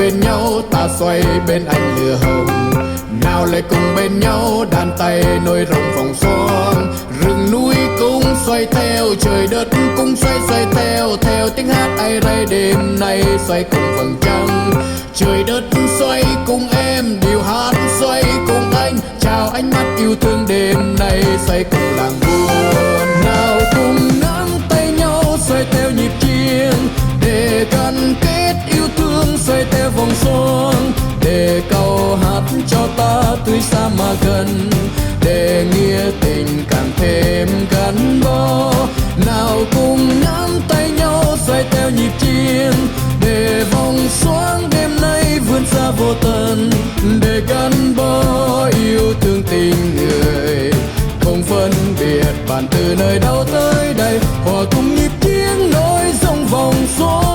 bên nhau ta xoay bên anh lửa hồng, nào lại cùng bên nhau đàn tay nối rồng vòng xoan. Rừng núi cũng xoay theo, trời đất cũng xoay xoay theo, theo tiếng hát ai ray đêm nay xoay cùng vầng trăng. Trời đất xoay cùng em, điều hát xoay cùng anh, chào ánh mắt yêu thương đêm nay xoay cùng làng buồn. Nào cùng nắm tay nhau xoay theo nhịp chiêng, để gắn kết yêu thương xoay theo vòng xoan. Để câu hát cho ta tuy xa mà gần, để nghĩa tình càng thêm gắn bó. Nào cùng nắm tay nhau xoay theo nhịp chiêng, để vòng xoan đêm nay vươn xa vô tận. Để gắn bó yêu thương tình người, không phân biệt bạn từ nơi đâu tới đây, hòa cùng nhịp chiêng nối dòng vòng xoan.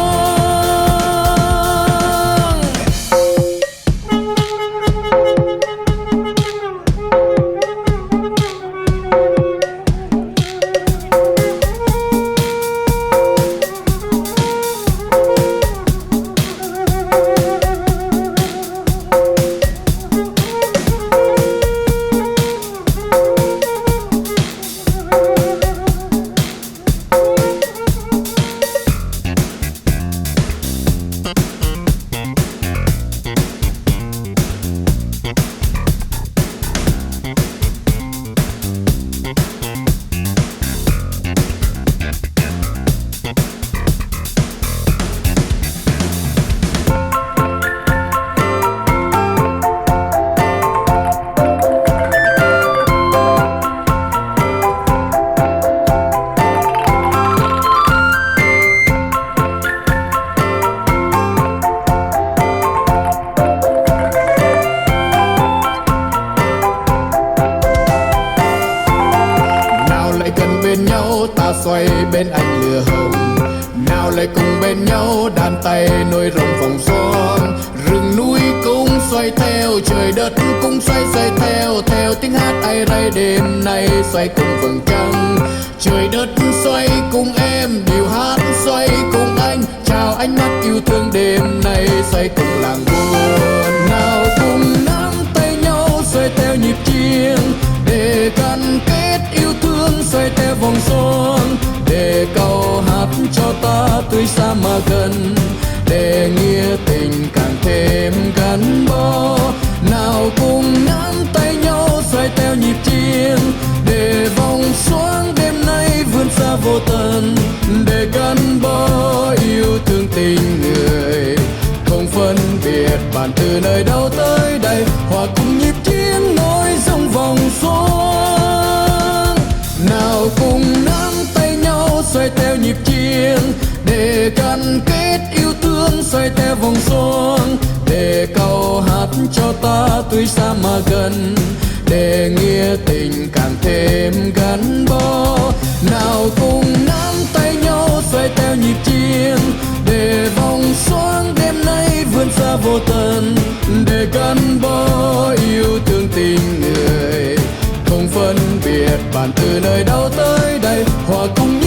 Bên nhau ta xoay bên anh lửa hồng, nào lại cùng bên nhau đàn tay nối rồng vòng xoan. Rừng núi cũng xoay theo, trời đất cũng xoay xoay theo, theo tiếng hát ai ray đêm nay xoay cùng vầng trăng. Trời đất xoay cùng em, điều hát xoay cùng anh, chào ánh mắt yêu thương đêm nay xoay cùng làng buồn. Nào cùng nắm tay nhau xoay theo nhịp chiêng, để gắn kết yêu thương xoay theo vòng xoan. Để câu hát cho ta tuy xa mà gần, để nghĩa tình càng thêm gắn bó. Nào cùng nắm tay nhau xoay theo nhịp chiêng, để vòng xoan đêm nay vươn xa vô tận. Để gắn bó yêu thương tình người, không phân biệt bạn từ nơi đâu tới đây, hòa cùng nhịp chiêng nối dòng vòng xoan. Nào cùng nắm tay nhau xoay theo nhịp chiêng, để gắn kết yêu thương xoay theo vòng xoan. Để câu hát cho ta tuy xa mà gần, để nghĩa tình càng thêm gắn bó. Nào cùng nắm tay nhau xoay theo nhịp chiêng, để vòng xoan đêm nay vươn xa vô tận. Để gắn bó yêu thương tình người, không phân biệt bạn từ nơi đâu tới đây, hòa cùng